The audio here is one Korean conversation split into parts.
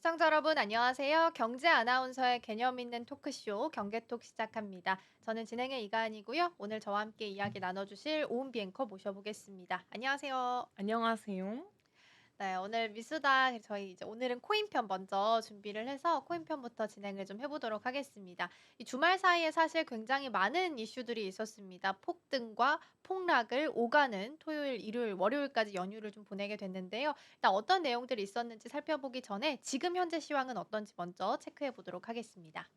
시청자 여러분 안녕하세요. 경제 아나운서의 개념 있는 토크쇼 경계톡 시작합니다. 저는 진행의 이가은이고요. 오늘 저와 함께 이야기 나눠주실 오은비 앵커 모셔보겠습니다. 안녕하세요. 안녕하세요. 네, 오늘 미수다 저희 이제 오늘은 코인편 먼저 준비를 해서 코인편부터 진행을 좀 해보도록 하겠습니다. 이 주말 사이에 사실 굉장히 많은 이슈들이 있었습니다. 폭등과 폭락을 오가는 토요일, 일요일, 월요일까지 연휴를 좀 보내게 됐는데요. 일단 어떤 내용들이 있었는지 살펴보기 전에 지금 현재 시황은 어떤지 먼저 체크해 보도록 하겠습니다.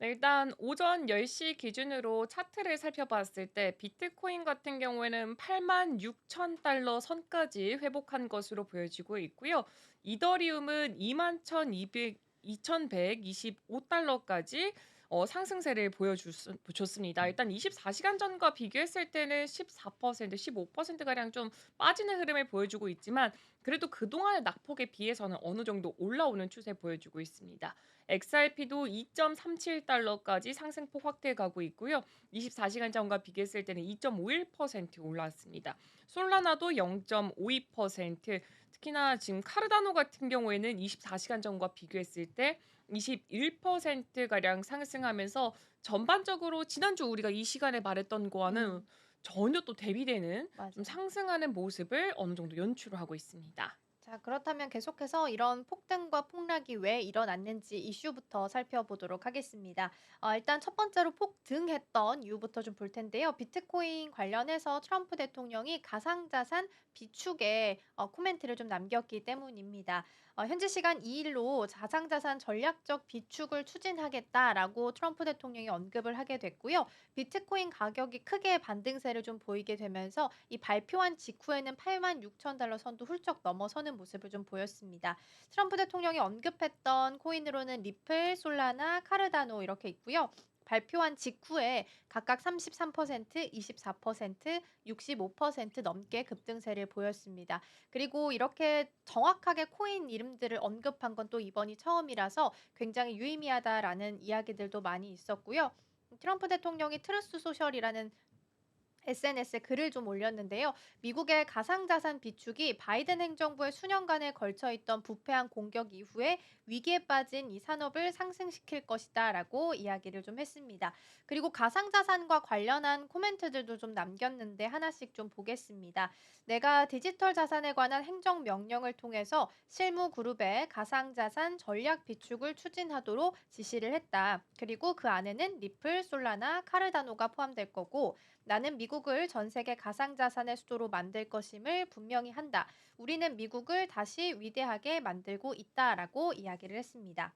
네, 일단 오전 10시 기준으로 차트를 살펴봤을 때 비트코인 같은 경우에는 86,000달러 선까지 회복한 것으로 보여지고 있고요. 이더리움은 21,200 2,125달러까지 상승세를 줬습니다. 일단 24시간 전과 비교했을 때는 14%, 15%가량 좀 빠지는 흐름을 보여주고 있지만 그래도 그동안의 낙폭에 비해서는 어느 정도 올라오는 추세 보여주고 있습니다. XRP도 2.37달러까지 상승폭 확대해 가고 있고요. 24시간 전과 비교했을 때는 2.51% 올랐습니다. 솔라나도 0.52%, 특히나 지금 카르다노 같은 경우에는 24시간 전과 비교했을 때 21%가량 상승하면서 전반적으로 지난주 우리가 이 시간에 말했던 거와는 음, 전혀 또 대비되는 좀 맞아요. 상승하는 모습을 어느 정도 연출을 하고 있습니다. 자, 그렇다면 계속해서 이런 폭등과 폭락이 왜 일어났는지 이슈부터 살펴보도록 하겠습니다. 일단 첫 번째로 폭등했던 이유부터 좀 볼 텐데요. 비트코인 관련해서 트럼프 대통령이 가상자산 비축에 코멘트를 좀 남겼기 때문입니다. 현지 시간 2일로 가상자산 전략적 비축을 추진하겠다라고 트럼프 대통령이 언급을 하게 됐고요. 비트코인 가격이 크게 반등세를 좀 보이게 되면서 이 발표한 직후에는 86,000달러 선도 훌쩍 넘어서는 모습을 좀 보였습니다. 트럼프 대통령이 언급했던 코인으로는 리플, 솔라나, 카르다노 이렇게 있고요. 발표한 직후에 각각 33%, 24%, 65% 넘게 급등세를 보였습니다. 그리고 이렇게 정확하게 코인 이름들을 언급한 건 또 이번이 처음이라서 굉장히 유의미하다라는 이야기들도 많이 있었고요. 트럼프 대통령이 트루스 소셜이라는 SNS에 글을 좀 올렸는데요. 미국의 가상자산 비축이 바이든 행정부의 수년간에 걸쳐 있던 부패한 공격 이후에 위기에 빠진 이 산업을 상승시킬 것이다라고 이야기를 좀 했습니다. 그리고 가상자산과 관련한 코멘트들도 좀 남겼는데 하나씩 좀 보겠습니다. 내가 디지털 자산에 관한 행정 명령을 통해서 실무 그룹의 가상자산 전략 비축을 추진하도록 지시를 했다. 그리고 그 안에는 리플, 솔라나, 카르다노가 포함될 거고 나는 미국을 전 세계 가상자산의 수도로 만들 것임을 분명히 한다. 우리는 미국을 다시 위대하게 만들고 있다라고 이야기를 했습니다.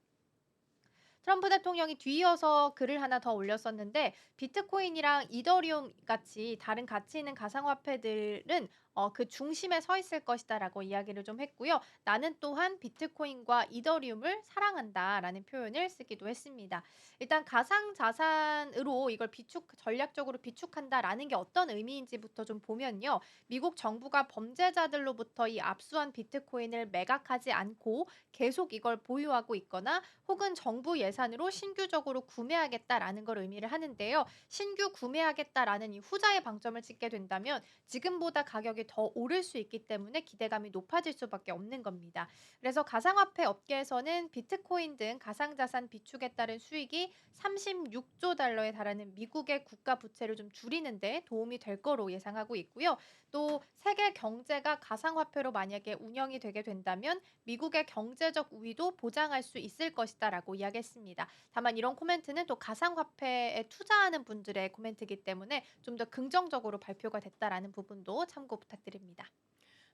트럼프 대통령이 뒤이어서 글을 하나 더 올렸었는데 비트코인이랑 이더리움 같이 다른 가치 있는 가상화폐들은 그 중심에 서 있을 것이다라고 이야기를 좀 했고요. 나는 또한 비트코인과 이더리움을 사랑한다라는 표현을 쓰기도 했습니다. 일단 가상 자산으로 이걸 전략적으로 비축한다라는 게 어떤 의미인지부터 좀 보면요. 미국 정부가 범죄자들로부터 이 압수한 비트코인을 매각하지 않고 계속 이걸 보유하고 있거나 혹은 정부 예산으로 신규적으로 구매하겠다라는 걸 의미를 하는데요. 신규 구매하겠다라는 이 후자의 방점을 찍게 된다면 지금보다 가격이 더 오를 수 있기 때문에 기대감이 높아질 수밖에 없는 겁니다. 그래서 가상화폐 업계에서는 비트코인 등 가상자산 비축에 따른 수익이 36조 달러에 달하는 미국의 국가 부채를 좀 줄이는데 도움이 될 거로 예상하고 있고요. 또 세계 경제가 가상화폐로 만약에 운영이 되게 된다면 미국의 경제적 우위도 보장할 수 있을 것이다라고 이야기했습니다. 다만 이런 코멘트는 또 가상화폐에 투자하는 분들의 코멘트이기 때문에 좀 더 긍정적으로 발표가 됐다라는 부분도 참고 부탁드립니다.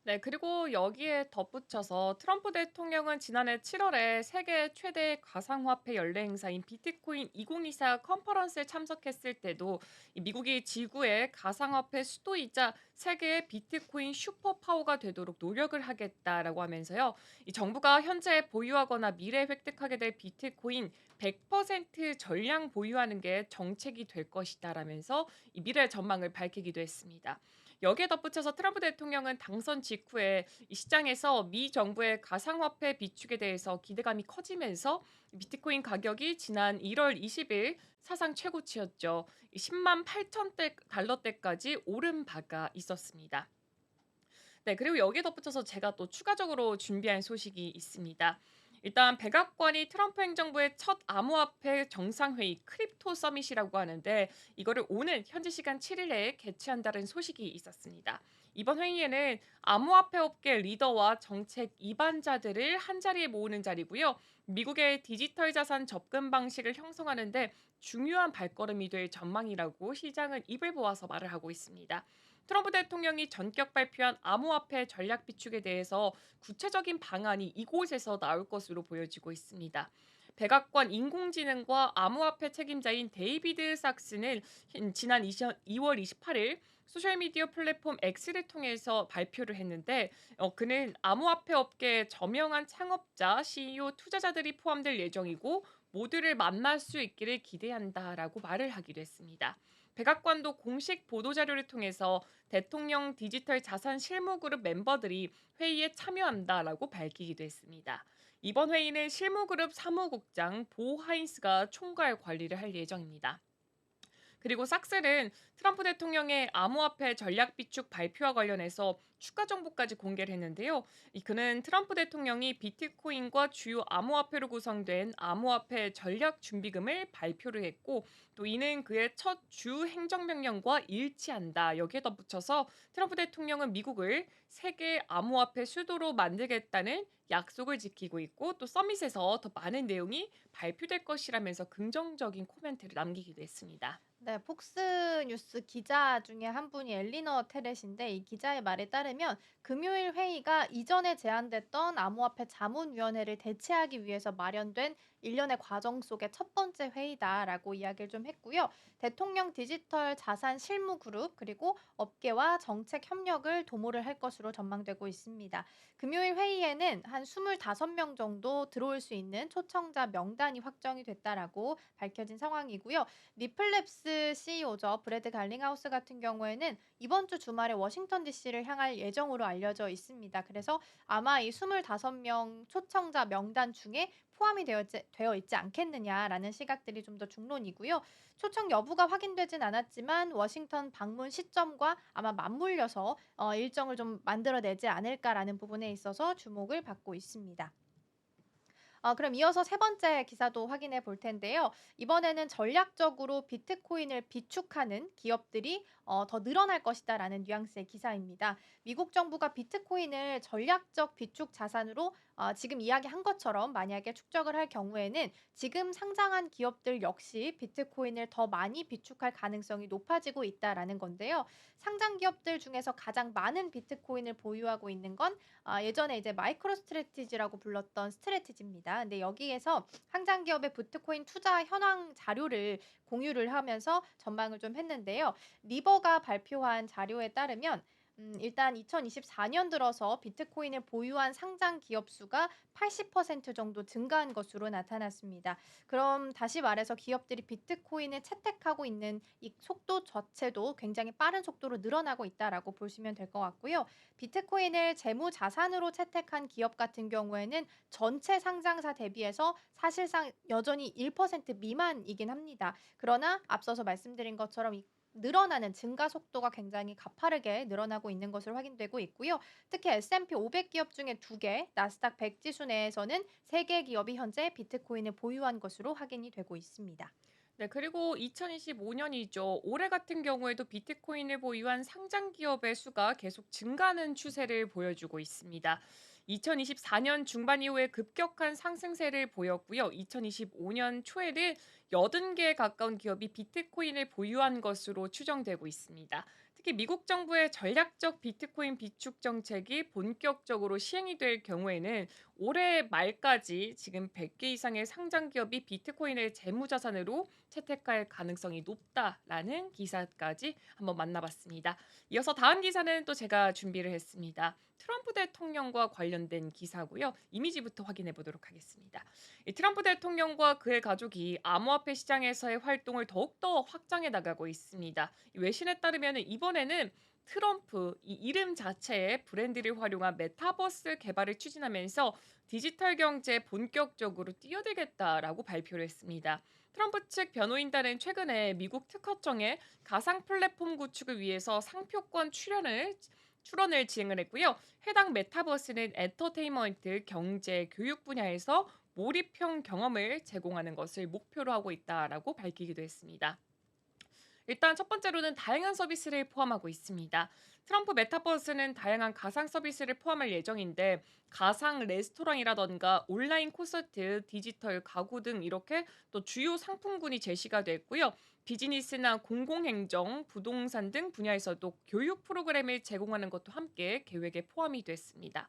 네, 그리고 여기에 덧붙여서 트럼프 대통령은 지난해 7월에 세계 최대 가상화폐 연례 행사인 비트코인 2024 컨퍼런스에 참석했을 때도 이 미국이 지구의 가상화폐 수도이자 세계의 비트코인 슈퍼파워가 되도록 노력을 하겠다라고 하면서요. 이 정부가 현재 보유하거나 미래에 획득하게 될 비트코인 100% 전량 보유하는 게 정책이 될 것이다라면서 이 미래 전망을 밝히기도 했습니다. 여기에 덧붙여서 트럼프 대통령은 당선 직후에 이 시장에서 미 정부의 가상화폐 비축에 대해서 기대감이 커지면서 비트코인 가격이 지난 1월 20일 사상 최고치였죠. 10만 8천 달러대까지 오른 바가 있었습니다. 네, 그리고 여기에 덧붙여서 제가 또 추가적으로 준비한 소식이 있습니다. 일단 백악관이 트럼프 행정부의 첫 암호화폐 정상회의 크립토 서밋이라고 하는데 이거를 오는 현지 시간 7일에 개최한다는 소식이 있었습니다. 이번 회의에는 암호화폐 업계 리더와 정책 이반자들을 한자리에 모으는 자리고요. 미국의 디지털 자산 접근 방식을 형성하는데 중요한 발걸음이 될 전망이라고 시장은 입을 모아서 말을 하고 있습니다. 트럼프 대통령이 전격 발표한 암호화폐 전략 비축에 대해서 구체적인 방안이 이곳에서 나올 것으로 보여지고 있습니다. 백악관 인공지능과 암호화폐 책임자인 데이비드 sak스는 지난 2월 28일 소셜미디어 플랫폼 X를 통해서 발표를 했는데 그는 암호화폐 업계의 저명한 창업자, CEO, 투자자들이 포함될 예정이고 모두를 만날 수 있기를 기대한다라고 말을 하기도 했습니다. 백악관도 공식 보도자료를 통해서 대통령 디지털 자산 실무그룹 멤버들이 회의에 참여한다라고 밝히기도 했습니다. 이번 회의는 실무그룹 사무국장 보 하인스가 총괄 관리를 할 예정입니다. 그리고 삭셀은 트럼프 대통령의 암호화폐 전략 비축 발표와 관련해서 추가 정보까지 공개를 했는데요. 그는 트럼프 대통령이 비트코인과 주요 암호화폐로 구성된 암호화폐 전략 준비금을 발표를 했고 또 이는 그의 첫 주 행정명령과 일치한다. 여기에 덧붙여서 트럼프 대통령은 미국을 세계 암호화폐 수도로 만들겠다는 약속을 지키고 있고 또 서밋에서 더 많은 내용이 발표될 것이라면서 긍정적인 코멘트를 남기기도 했습니다. 네, 폭스뉴스 기자 중에 한 분이 엘리너 테렛인데 이 기자의 말에 따르면 금요일 회의가 이전에 제안됐던 암호화폐 자문위원회를 대체하기 위해서 마련된 일련의 과정 속의 첫 번째 회의다라고 이야기를 좀 했고요. 대통령 디지털 자산 실무 그룹 그리고 업계와 정책 협력을 도모를 할 것으로 전망되고 있습니다. 금요일 회의에는 한 25명 정도 들어올 수 있는 초청자 명단이 확정이 됐다라고 밝혀진 상황이고요. 리플랩스 CEO죠. 브래드 갈링하우스 같은 경우에는 이번 주 주말에 워싱턴 DC를 향할 예정으로 알려져 있습니다. 그래서 아마 이 25명 초청자 명단 중에 포함이 되어 있지 않겠느냐라는 시각들이 좀 더 중론이고요. 초청 여부가 확인되진 않았지만 워싱턴 방문 시점과 아마 맞물려서 일정을 좀 만들어내지 않을까라는 부분에 있어서 주목을 받고 있습니다. 그럼 이어서 세 번째 기사도 확인해 볼 텐데요. 이번에는 전략적으로 비트코인을 비축하는 기업들이 더 늘어날 것이다라는 뉘앙스의 기사입니다. 미국 정부가 비트코인을 전략적 비축 자산으로 지금 이야기한 것처럼 만약에 축적을 할 경우에는 지금 상장한 기업들 역시 비트코인을 더 많이 비축할 가능성이 높아지고 있다라는 건데요. 상장 기업들 중에서 가장 많은 비트코인을 보유하고 있는 건 예전에 이제 마이크로 스트래티지라고 불렀던 스트래티지입니다. 근데 여기에서 상장 기업의 비트코인 투자 현황 자료를 공유를 하면서 전망을 좀 했는데요. 리버가 발표한 자료에 따르면 일단 2024년 들어서 비트코인을 보유한 상장 기업 수가 80% 정도 증가한 것으로 나타났습니다. 그럼 다시 말해서 기업들이 비트코인을 채택하고 있는 이 속도 자체도 굉장히 빠른 속도로 늘어나고 있다라고 보시면 될 것 같고요. 비트코인을 재무 자산으로 채택한 기업 같은 경우에는 전체 상장사 대비해서 사실상 여전히 1% 미만이긴 합니다. 그러나 앞서서 말씀드린 것처럼 이 늘어나는 증가 속도가 굉장히 가파르게 늘어나고 있는 것으로 확인되고 있고요. 특히 S&P 500 기업 중에 2개, 나스닥 100 지수 내에서는 3개 기업이 현재 비트코인을 보유한 것으로 확인이 되고 있습니다. 네, 그리고 2025년이죠. 올해 같은 경우에도 비트코인을 보유한 상장 기업의 수가 계속 증가하는 추세를 보여주고 있습니다. 2024년 중반 이후에 급격한 상승세를 보였고요. 2025년 초에는 80개에 가까운 기업이 비트코인을 보유한 것으로 추정되고 있습니다. 특히 미국 정부의 전략적 비트코인 비축 정책이 본격적으로 시행이 될 경우에는 올해 말까지 지금 100개 이상의 상장 기업이 비트코인을 재무자산으로 채택할 가능성이 높다라는 기사까지 한번 만나봤습니다. 이어서 다음 기사는 또 제가 준비를 했습니다. 트럼프 대통령과 관련된 기사고요. 이미지부터 확인해 보도록 하겠습니다. 이 트럼프 대통령과 그의 가족이 암호화폐 시장에서의 활동을 더욱더 확장해 나가고 있습니다. 이 외신에 따르면 이번에는 트럼프 이 이름 자체의 브랜드를 활용한 메타버스 개발을 추진하면서 디지털 경제에 본격적으로 뛰어들겠다라고 발표를 했습니다. 트럼프 측 변호인단은 최근에 미국 특허청에 가상 플랫폼 구축을 위해서 상표권 출연을 출원을 진행을 했고요. 해당 메타버스는 엔터테인먼트, 경제, 교육 분야에서 몰입형 경험을 제공하는 것을 목표로 하고 있다라고 밝히기도 했습니다. 일단 첫 번째로는 다양한 서비스를 포함하고 있습니다. 트럼프 메타버스는 다양한 가상 서비스를 포함할 예정인데 가상 레스토랑이라던가 온라인 콘서트, 디지털 가구 등 이렇게 또 주요 상품군이 제시가 됐고요. 비즈니스나 공공행정, 부동산 등 분야에서도 교육 프로그램을 제공하는 것도 함께 계획에 포함이 됐습니다.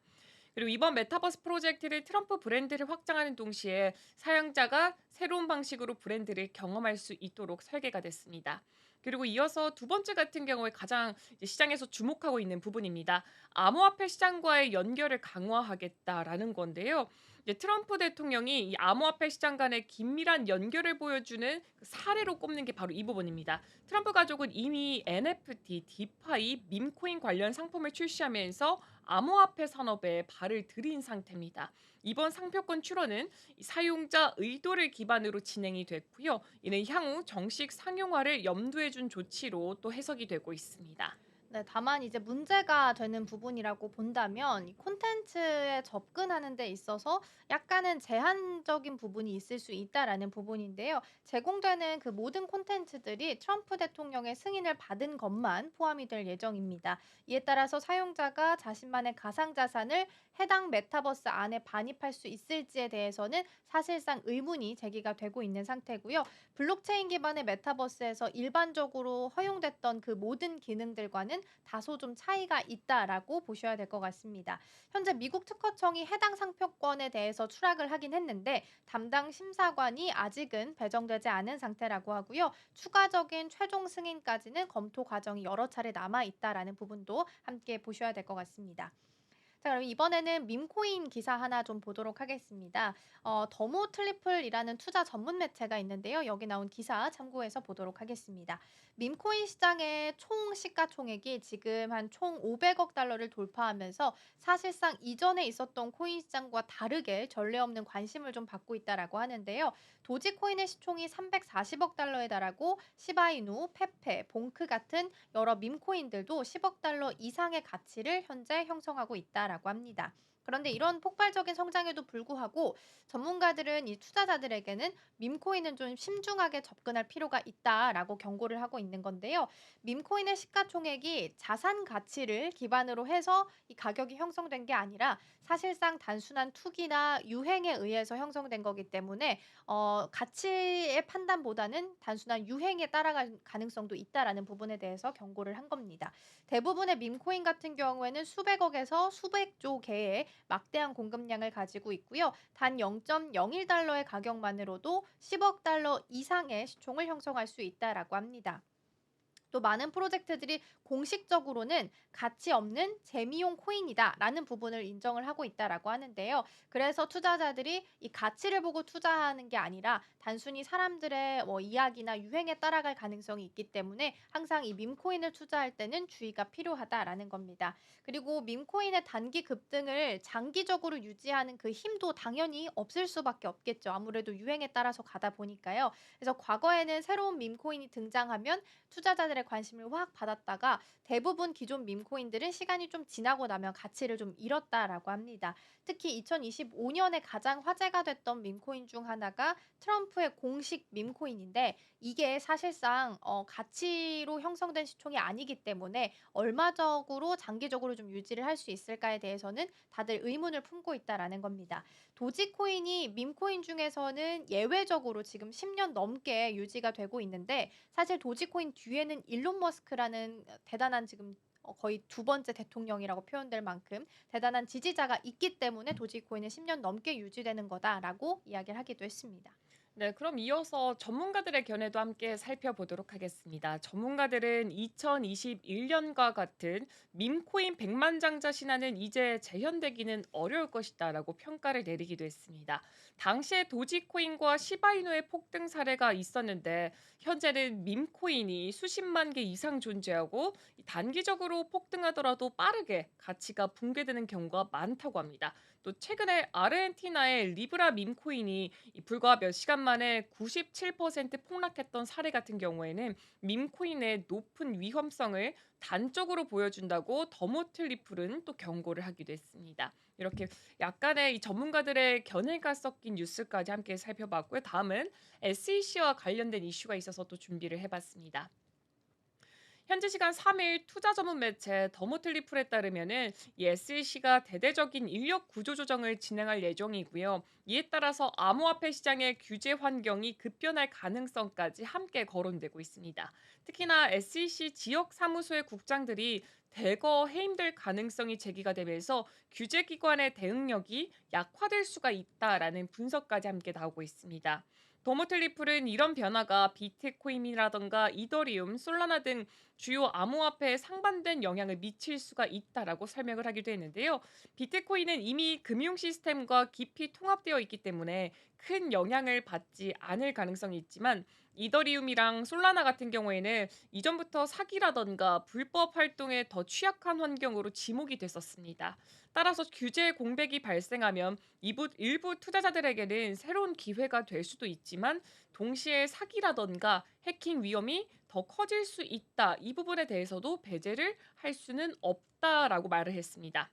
그리고 이번 메타버스 프로젝트를 트럼프 브랜드를 확장하는 동시에 사용자가 새로운 방식으로 브랜드를 경험할 수 있도록 설계가 됐습니다. 그리고 이어서 두 번째 같은 경우에 가장 이제 시장에서 주목하고 있는 부분입니다. 암호화폐 시장과의 연결을 강화하겠다라는 건데요. 이제 트럼프 대통령이 이 암호화폐 시장 간의 긴밀한 연결을 보여주는 그 사례로 꼽는 게 바로 이 부분입니다. 트럼프 가족은 이미 NFT, 디파이, 밈코인 관련 상품을 출시하면서 암호화폐 산업에 발을 들인 상태입니다. 이번 상표권 출원은 이 사용자 의도를 기반으로 진행이 됐고요. 이는 향후 정식 상용화를 염두에 준 조치로 또 해석이 되고 있습니다. 네, 다만 이제 문제가 되는 부분이라고 본다면 이 콘텐츠에 접근하는 데 있어서 약간은 제한적인 부분이 있을 수 있다라는 부분인데요. 제공되는 그 모든 콘텐츠들이 트럼프 대통령의 승인을 받은 것만 포함이 될 예정입니다. 이에 따라서 사용자가 자신만의 가상자산을 해당 메타버스 안에 반입할 수 있을지에 대해서는 사실상 의문이 제기가 되고 있는 상태고요. 블록체인 기반의 메타버스에서 일반적으로 허용됐던 그 모든 기능들과는 다소 좀 차이가 있다라고 보셔야 될 것 같습니다. 현재 미국 특허청이 해당 상표권에 대해서 추락을 하긴 했는데 담당 심사관이 아직은 배정되지 않은 상태라고 하고요. 추가적인 최종 승인까지는 검토 과정이 여러 차례 남아 있다라는 부분도 함께 보셔야 될 것 같습니다. 자, 그럼 이번에는 밈코인 기사 하나 좀 보도록 하겠습니다. 더모 트리플이라는 투자 전문 매체가 있는데요. 여기 나온 기사 참고해서 보도록 하겠습니다. 밈코인 시장의 총 시가총액이 지금 한 총 500억 달러를 돌파하면서 사실상 이전에 있었던 코인 시장과 다르게 전례 없는 관심을 좀 받고 있다라고 하는데요. 도지코인의 시총이 340억 달러에 달하고 시바이누, 페페, 봉크 같은 여러 밈코인들도 10억 달러 이상의 가치를 현재 형성하고 있다라고 합니다. 그런데 이런 폭발적인 성장에도 불구하고 전문가들은 이 투자자들에게는 밈코인은 좀 신중하게 접근할 필요가 있다라고 경고를 하고 있는 건데요. 밈코인의 시가총액이 자산 가치를 기반으로 해서 이 가격이 형성된 게 아니라 사실상 단순한 투기나 유행에 의해서 형성된 거기 때문에 가치의 판단보다는 단순한 유행에 따라갈 가능성도 있다라는 부분에 대해서 경고를 한 겁니다. 대부분의 밈코인 같은 경우에는 수백억에서 수백조 개의 막대한 공급량을 가지고 있고요. 단 0.01달러의 가격만으로도 10억 달러 이상의 시총을 형성할 수 있다라고 합니다. 또 많은 프로젝트들이 공식적으로는 가치 없는 재미용 코인이다라는 부분을 인정을 하고 있다라고 하는데요. 그래서 투자자들이 이 가치를 보고 투자하는 게 아니라 단순히 사람들의 이야기나 유행에 따라갈 가능성이 있기 때문에 항상 이 밈코인을 투자할 때는 주의가 필요하다라는 겁니다. 그리고 밈코인의 단기 급등을 장기적으로 유지하는 그 힘도 당연히 없을 수밖에 없겠죠. 아무래도 유행에 따라서 가다 보니까요. 그래서 과거에는 새로운 밈코인이 등장하면 투자자들의 관심을 확 받았다가 대부분 기존 밈코인들은 시간이 좀 지나고 나면 가치를 좀 잃었다라고 합니다. 특히 2025년에 가장 화제가 됐던 밈코인 중 하나가 트럼프의 공식 밈코인인데 이게 사실상 가치로 형성된 시총이 아니기 때문에 얼마적으로 장기적으로 좀 유지를 할 수 있을까에 대해서는 다들 의문을 품고 있다라는 겁니다. 도지코인이 밈코인 중에서는 예외적으로 지금 10년 넘게 유지가 되고 있는데 사실 도지코인 뒤에는 일론 머스크라는 대단한 지금 거의 두 번째 대통령이라고 표현될 만큼 대단한 지지자가 있기 때문에 도지코인은 10년 넘게 유지되는 거다라고 이야기를 하기도 했습니다. 네, 그럼 이어서 전문가들의 견해도 함께 살펴보도록 하겠습니다. 전문가들은 2021년과 같은 밈코인 백만장자 신화는 이제 재현되기는 어려울 것이다라고 평가를 내리기도 했습니다. 당시에 도지코인과 시바이누의 폭등 사례가 있었는데 현재는 밈코인이 수십만 개 이상 존재하고 단기적으로 폭등하더라도 빠르게 가치가 붕괴되는 경우가 많다고 합니다. 또 최근에 아르헨티나의 리브라 밈 코인이 이 불과 몇 시간 만에 97% 폭락했던 사례 같은 경우에는 밈 코인의 높은 위험성을 단적으로 보여준다고 더모틀리플은 또 경고를 하기도 했습니다. 이렇게 약간의 이 전문가들의 견해가 섞인 뉴스까지 함께 살펴봤고요. 다음은 SEC와 관련된 이슈가 있어서 또 준비를 해봤습니다. 현지 시간 3일 투자 전문 매체 더모틀리플에 따르면은 이 SEC가 대대적인 인력 구조 조정을 진행할 예정이고요. 이에 따라서 암호화폐 시장의 규제 환경이 급변할 가능성까지 함께 거론되고 있습니다. 특히나 SEC 지역 사무소의 국장들이 대거 해임될 가능성이 제기가 되면서 규제 기관의 대응력이 약화될 수가 있다라는 분석까지 함께 나오고 있습니다. 더모틀리플은 이런 변화가 비트코인이라던가 이더리움, 솔라나 등 주요 암호화폐에 상반된 영향을 미칠 수가 있다라고 설명을 하기도 했는데요. 비트코인은 이미 금융 시스템과 깊이 통합되어 있기 때문에 큰 영향을 받지 않을 가능성이 있지만 이더리움이랑 솔라나 같은 경우에는 이전부터 사기라던가 불법 활동에 더 취약한 환경으로 지목이 됐었습니다. 따라서 규제 공백이 발생하면 일부 투자자들에게는 새로운 기회가 될 수도 있지만 동시에 사기라던가 해킹 위험이 더 커질 수 있다. 이 부분에 대해서도 배제를 할 수는 없다라고 말을 했습니다.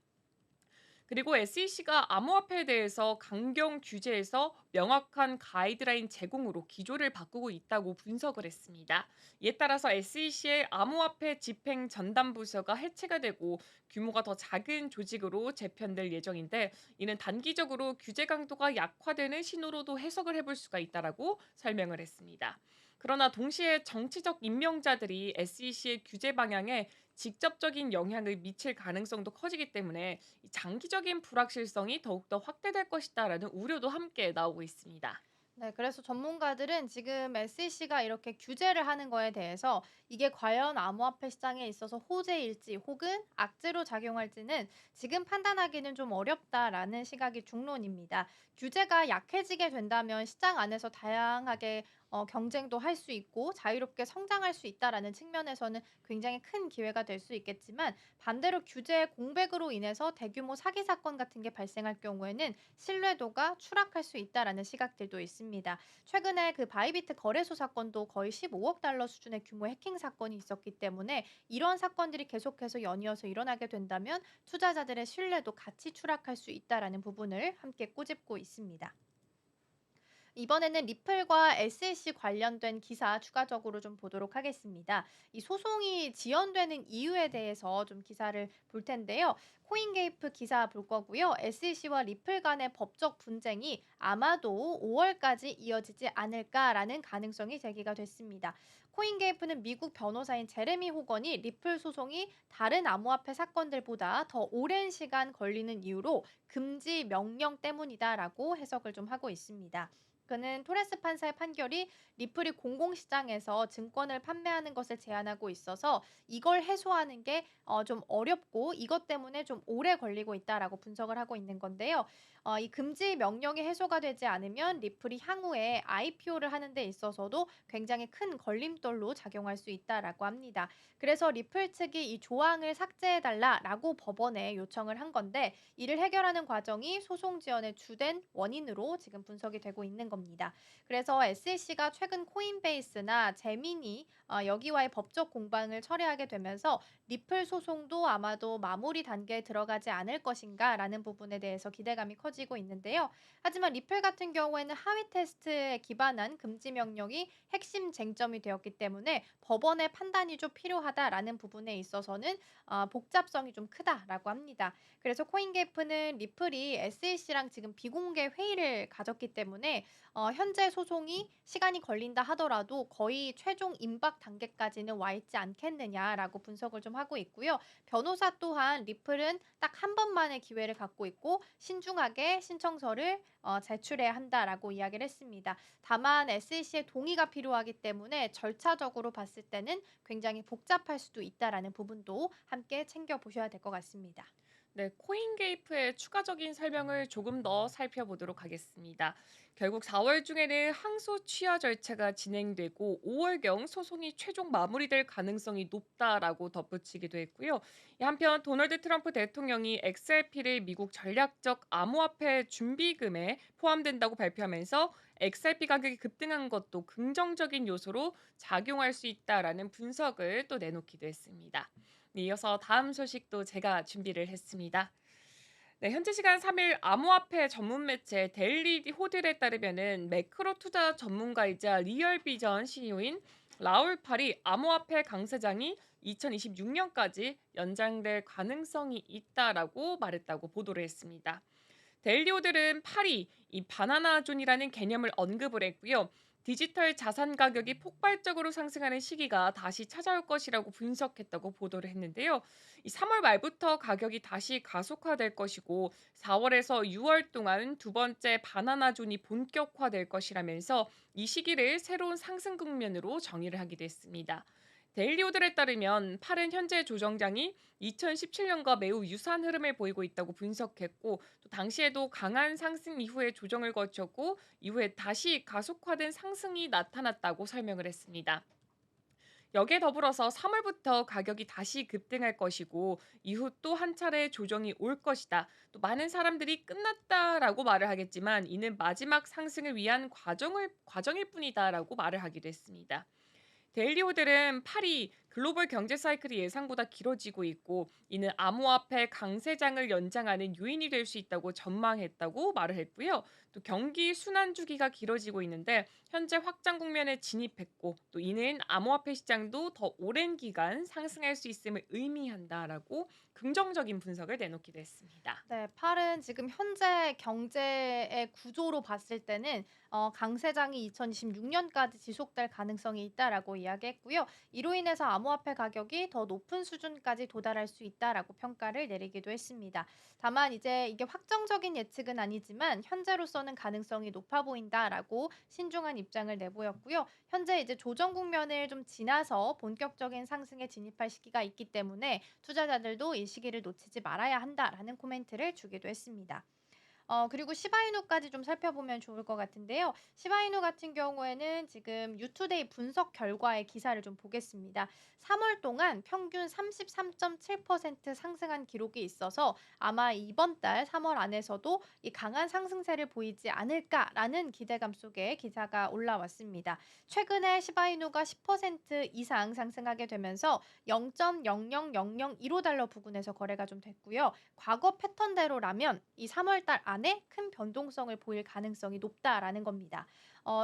그리고 SEC가 암호화폐에 대해서 강경 규제에서 명확한 가이드라인 제공으로 기조를 바꾸고 있다고 분석을 했습니다. 이에 따라서 SEC의 암호화폐 집행 전담 부서가 해체가 되고 규모가 더 작은 조직으로 재편될 예정인데 이는 단기적으로 규제 강도가 약화되는 신호로도 해석을 해볼 수가 있다라고 설명을 했습니다. 그러나 동시에 정치적 임명자들이 SEC의 규제 방향에 직접적인 영향을 미칠 가능성도 커지기 때문에 이 장기적인 불확실성이 더욱더 확대될 것이다라는 우려도 함께 나오고 있습니다. 네, 그래서 전문가들은 지금 SEC가 이렇게 규제를 하는 거에 대해서 이게 과연 암호화폐 시장에 있어서 호재일지 혹은 악재로 작용할지는 지금 판단하기는 좀 어렵다라는 시각이 중론입니다. 규제가 약해지게 된다면 시장 안에서 다양하게 경쟁도 할 수 있고 자유롭게 성장할 수 있다라는 측면에서는 굉장히 큰 기회가 될 수 있겠지만 반대로 규제 공백으로 인해서 대규모 사기 사건 같은 게 발생할 경우에는 신뢰도가 추락할 수 있다라는 시각들도 있습니다. 최근에 그 바이비트 거래소 사건도 거의 15억 달러 수준의 규모 해킹 사건이 있었기 때문에 이런 사건들이 계속해서 연이어서 일어나게 된다면 투자자들의 신뢰도 같이 추락할 수 있다라는 부분을 함께 꼬집고 있습니다. 이번에는 리플과 SEC 관련된 기사 추가적으로 좀 보도록 하겠습니다. 이 소송이 지연되는 이유에 대해서 좀 기사를 볼 텐데요. 코인게이프 기사 볼 거고요. SEC와 리플 간의 법적 분쟁이 아마도 5월까지 이어지지 않을까라는 가능성이 제기가 됐습니다. 코인게이프는 미국 변호사인 제레미 호건이 리플 소송이 다른 암호화폐 사건들보다 더 오랜 시간 걸리는 이유로 금지 명령 때문이다라고 해석을 좀 하고 있습니다. 그는 토레스 판사의 판결이 리플이 공공시장에서 증권을 판매하는 것을 제한하고 있어서 이걸 해소하는 게 좀 어렵고 이것 때문에 좀 오래 걸리고 있다라고 분석을 하고 있는 건데요. 이 금지 명령이 해소가 되지 않으면 리플이 향후에 IPO를 하는 데 있어서도 굉장히 큰 걸림돌로 작용할 수 있다라고 합니다. 그래서 리플 측이 이 조항을 삭제해달라라고 법원에 요청을 한 건데 이를 해결하는 과정이 소송 지연의 주된 원인으로 지금 분석이 되고 있는 겁니다. 그래서 SEC가 최근 코인베이스나 제미니 여기와의 법적 공방을 철회하게 되면서 리플 소송도 아마도 마무리 단계에 들어가지 않을 것인가라는 부분에 대해서 기대감이 커지고 있는데요. 하지만 리플 같은 경우에는 하위 테스트에 기반한 금지 명령이 핵심 쟁점이 되었기 때문에 법원의 판단이 좀 필요하다라는 부분에 있어서는 복잡성이 좀 크다라고 합니다. 그래서 코인게이프는 리플이 SEC랑 지금 비공개 회의를 가졌기 때문에 현재 소송이 시간이 걸린다 하더라도 거의 최종 임박 단계까지는 와 있지 않겠느냐라고 분석을 좀 하고 있고요. 변호사 또한 리플은 딱 한 번만의 기회를 갖고 있고 신중하게 신청서를 제출해야 한다라고 이야기를 했습니다. 다만 SEC의 동의가 필요하기 때문에 절차적으로 봤을 때는 굉장히 복잡할 수도 있다라는 부분도 함께 챙겨 보셔야 될 것 같습니다. 네, 코인게이프의 추가적인 설명을 조금 더 살펴보도록 하겠습니다. 결국 4월 중에는 항소 취하 절차가 진행되고 5월경 소송이 최종 마무리될 가능성이 높다라고 덧붙이기도 했고요. 한편 도널드 트럼프 대통령이 XRP를 미국 전략적 암호화폐 준비금에 포함된다고 발표하면서 XRP 가격이 급등한 것도 긍정적인 요소로 작용할 수 있다라는 분석을 또 내놓기도 했습니다. 네, 이어서 다음 소식도 제가 준비를 했습니다. 네, 현지 시간 3일 암호화폐 전문 매체 데일리 호들에 따르면은 매크로 투자 전문가이자 리얼비전 CEO인 라울 팔이 암호화폐 강세장이 2026년까지 연장될 가능성이 있다라고 말했다고 보도를 했습니다. 데일리오들은 파리, 이 바나나 존이라는 개념을 언급을 했고요. 디지털 자산 가격이 폭발적으로 상승하는 시기가 다시 찾아올 것이라고 분석했다고 보도를 했는데요. 이 3월 말부터 가격이 다시 가속화될 것이고 4월에서 6월 동안 두 번째 바나나 존이 본격화될 것이라면서 이 시기를 새로운 상승 국면으로 정의를 하기도 했습니다. 데일리오들에 따르면 팔은 현재 조정장이 2017년과 매우 유사한 흐름을 보이고 있다고 분석했고 또 당시에도 강한 상승 이후에 조정을 거쳤고 이후에 다시 가속화된 상승이 나타났다고 설명을 했습니다. 여기에 더불어서 3월부터 가격이 다시 급등할 것이고 이후 또 한 차례 조정이 올 것이다. 또 많은 사람들이 끝났다라고 말을 하겠지만 이는 마지막 상승을 위한 과정일 뿐이다라고 말을 하기도 했습니다. 데일리호들은 파리 글로벌 경제 사이클이 예상보다 길어지고 있고 이는 암호화폐 강세장을 연장하는 요인이 될 수 있다고 전망했다고 말을 했고요. 또 경기 순환 주기가 길어지고 있는데 현재 확장 국면에 진입했고 또 이는 암호화폐 시장도 더 오랜 기간 상승할 수 있음을 의미한다라고 긍정적인 분석을 내놓기도 했습니다. 네. 팔은 지금 현재 경제의 구조로 봤을 때는 강세장이 2026년까지 지속될 가능성이 있다라고 이야기했고요. 이로 인해서 암호화폐 가격이 더 높은 수준까지 도달할 수 있다라고 평가를 내리기도 했습니다. 다만 이제 이게 확정적인 예측은 아니지만 현재로서는 가능성이 높아 보인다라고 신중한 입장을 내보였고요. 현재 이제 조정 국면을 좀 지나서 본격적인 상승에 진입할 시기가 있기 때문에 투자자들도 이 시기를 놓치지 말아야 한다라는 코멘트를 주기도 했습니다. 그리고 시바이누까지 좀 살펴보면 좋을 것 같은데요. 시바이누 같은 경우에는 지금 유투데이 분석 결과의 기사를 좀 보겠습니다. 3월 동안 평균 33.7% 상승한 기록이 있어서 아마 이번 달 3월 안에서도 이 강한 상승세를 보이지 않을까라는 기대감 속에 기사가 올라왔습니다. 최근에 시바이누가 10% 이상 상승하게 되면서 0.00015달러 부근에서 거래가 좀 됐고요. 과거 패턴대로라면 이 3월 달 안에 큰 변동성을 보일 가능성이 높다라는 겁니다.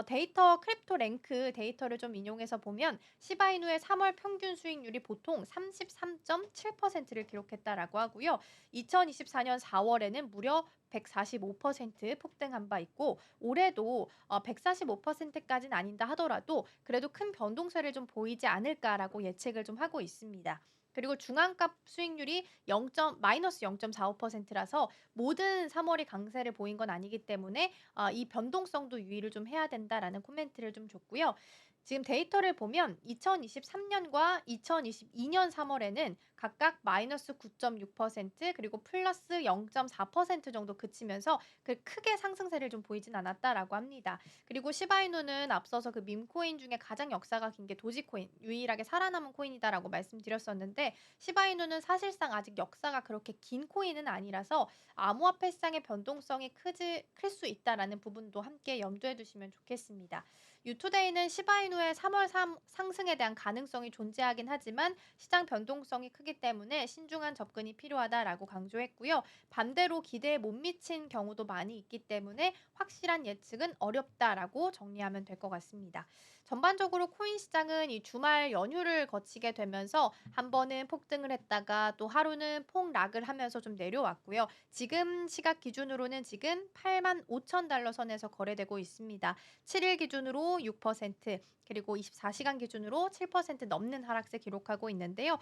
데이터 크립토 랭크 데이터를 좀 인용해서 보면 시바이누의 3월 평균 수익률이 보통 33.7%를 기록했다라고 하고요. 2024년 4월에는 무려 145% 폭등한 바 있고 올해도 145%까지는 아닌다 하더라도 그래도 큰 변동세를 좀 보이지 않을까라고 예측을 좀 하고 있습니다. 그리고 중앙값 수익률이 0. 마이너스 0.45%라서 모든 3월이 강세를 보인 건 아니기 때문에 이 변동성도 유의를 좀 해야 된다라는 코멘트를 좀 줬고요. 지금 데이터를 보면 2023년과 2022년 3월에는 각각 마이너스 9.6% 그리고 플러스 0.4% 정도 그치면서 그 크게 상승세를 좀 보이진 않았다라고 합니다. 그리고 시바이누는 앞서서 그 밈코인 중에 가장 역사가 긴 게 도지코인, 유일하게 살아남은 코인이다라고 말씀드렸었는데 시바이누는 사실상 아직 역사가 그렇게 긴 코인은 아니라서 암호화폐 시장의 변동성이 클 수 있다라는 부분도 함께 염두에 두시면 좋겠습니다. 유투데이는 시바이누의 3월 상승에 대한 가능성이 존재하긴 하지만 시장 변동성이 크기 때문에 신중한 접근이 필요하다라고 강조했고요. 반대로 기대에 못 미친 경우도 많이 있기 때문에 확실한 예측은 어렵다라고 정리하면 될 것 같습니다. 전반적으로 코인 시장은 이 주말 연휴를 거치게 되면서 한 번은 폭등을 했다가 또 하루는 폭락을 하면서 좀 내려왔고요. 지금 시각 기준으로는 지금 8만 5천 달러 선에서 거래되고 있습니다. 7일 기준으로 6% 그리고 24시간 기준으로 7% 넘는 하락세 기록하고 있는데요.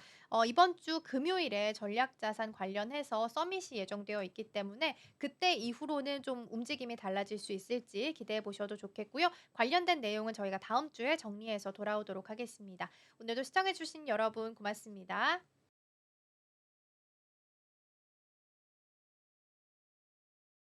이번 주 금요일에 전략자산 관련해서 서밋이 예정되어 있기 때문에 그때 이후로는 좀 움직임이 달라질 수 있을지 기대해 보셔도 좋겠고요. 관련된 내용은 저희가 다음 주에 정리해서 돌아오도록 하겠습니다. 오늘도 시청해 주신 여러분 고맙습니다.